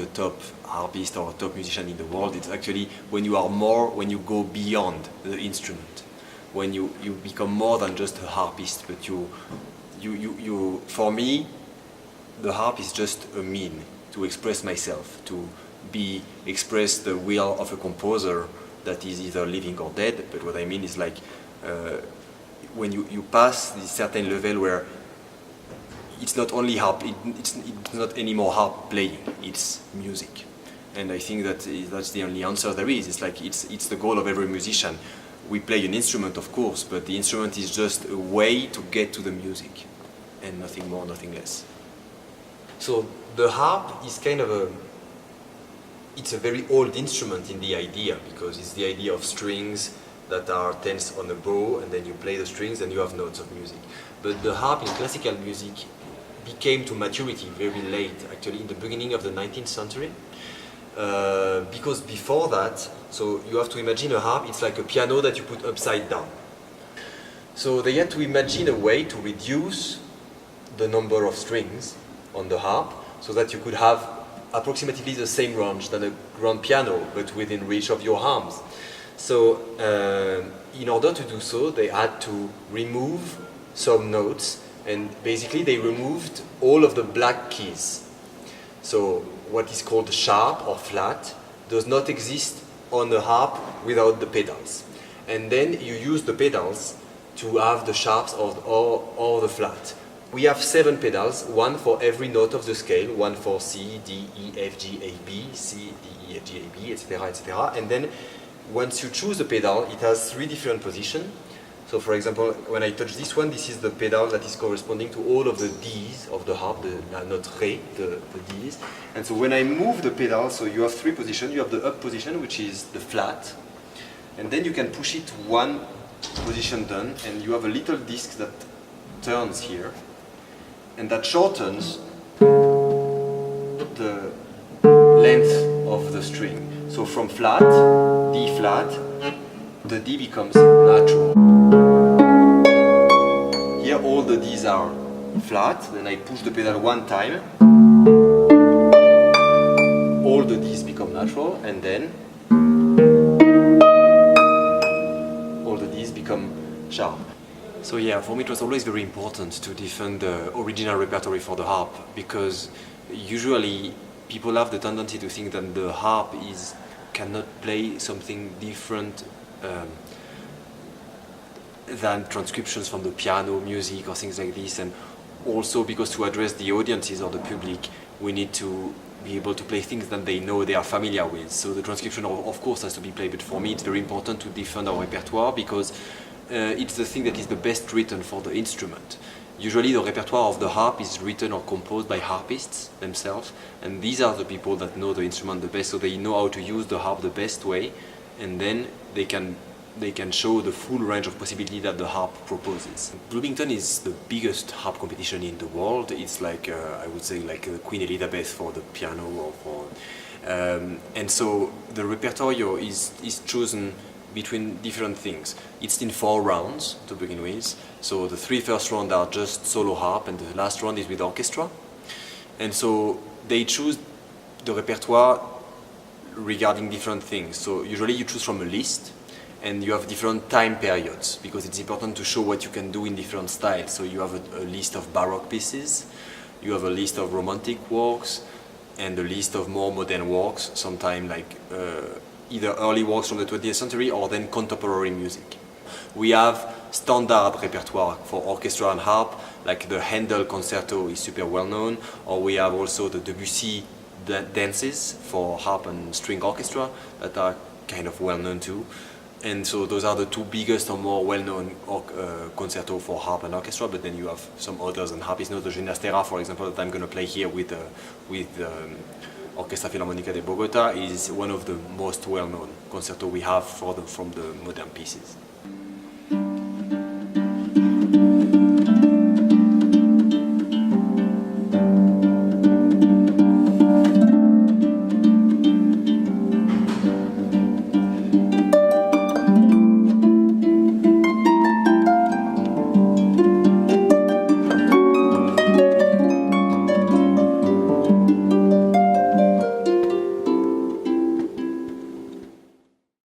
top harpist or a top musician in the world. It's actually when you go beyond the instrument, when you become more than just a harpist, but for me, the harp is just a mean to express myself, to express the will of a composer that is either living or dead. But what I mean is like when you pass this certain level where it's not only harp, it's not anymore harp playing, it's music. And I think that's the only answer there is. It's like it's the goal of every musician. We play an instrument, of course, but the instrument is just a way to get to the music, and nothing more, nothing less. So the harp is kind of it's a very old instrument in the idea, because it's the idea of strings that are tense on a bow, and then you play the strings and you have notes of music. But the harp in classical music became to maturity very late, actually in the beginning of the 19th century. Because before that, so you have to imagine a harp, it's like a piano that you put upside down. So they had to imagine a way to reduce the number of strings on the harp so that you could have approximately the same range than a grand piano, but within reach of your arms. So in order to do so, they had to remove some notes, and basically they removed all of the black keys. So what is called sharp or flat does not exist on the harp without the pedals. And then you use the pedals to have the sharps or the flat. We have 7 pedals, one for every note of the scale, one for C, D, E, F, G, A, B, C, D, E, F, G, A, B, etc., etc. And then once you choose the pedal, it has 3 different positions. So for example, when I touch this one, this is the pedal that is corresponding to all of the Ds of the harp, la note Ré, the Ds. And so when I move the pedal, so you have 3 positions. You have the up position, which is the flat. And then you can push it one position down, and you have a little disc that turns here. And that shortens the length of the string. So from flat, D flat, the D becomes natural. Here all the Ds are flat, then I push the pedal one time, all the Ds become natural, and then all the Ds become sharp. So yeah, for me it was always very important to defend the original repertoire for the harp, because usually people have the tendency to think that the harp cannot play something different than transcriptions from the piano music or things like this. And also because to address the audiences or the public, we need to be able to play things that they know, they are familiar with. So the transcription of course has to be played, but for me it's very important to defend our repertoire, because it's the thing that is the best written for the instrument. Usually the repertoire of the harp is written or composed by harpists themselves, and these are the people that know the instrument the best, so they know how to use the harp the best way, and then they can show the full range of possibility that the harp proposes. Bloomington is the biggest harp competition in the world. It's like, I would say, like Queen Elizabeth for the piano, or for, and so the repertoire is chosen between different things. It's in 4 rounds to begin with. So the 3 first rounds are just solo harp, and the last round is with orchestra. And so they choose the repertoire regarding different things. So usually you choose from a list, and you have different time periods, because it's important to show what you can do in different styles. So you have a list of Baroque pieces, you have a list of Romantic works, and a list of more modern works, sometimes like either early works from the 20th century or then contemporary music. We have standard repertoire for orchestra and harp, like the Handel concerto is super well known, or we have also the Debussy dances for harp and string orchestra that are kind of well known too. And so those are the 2 biggest or more well-known concerto for harp and orchestra, but then you have some others, and harpists know the Ginastera, for example, that I'm going to play here with Orquesta Filarmónica de Bogotá, is one of the most well-known concerto we have from the modern pieces.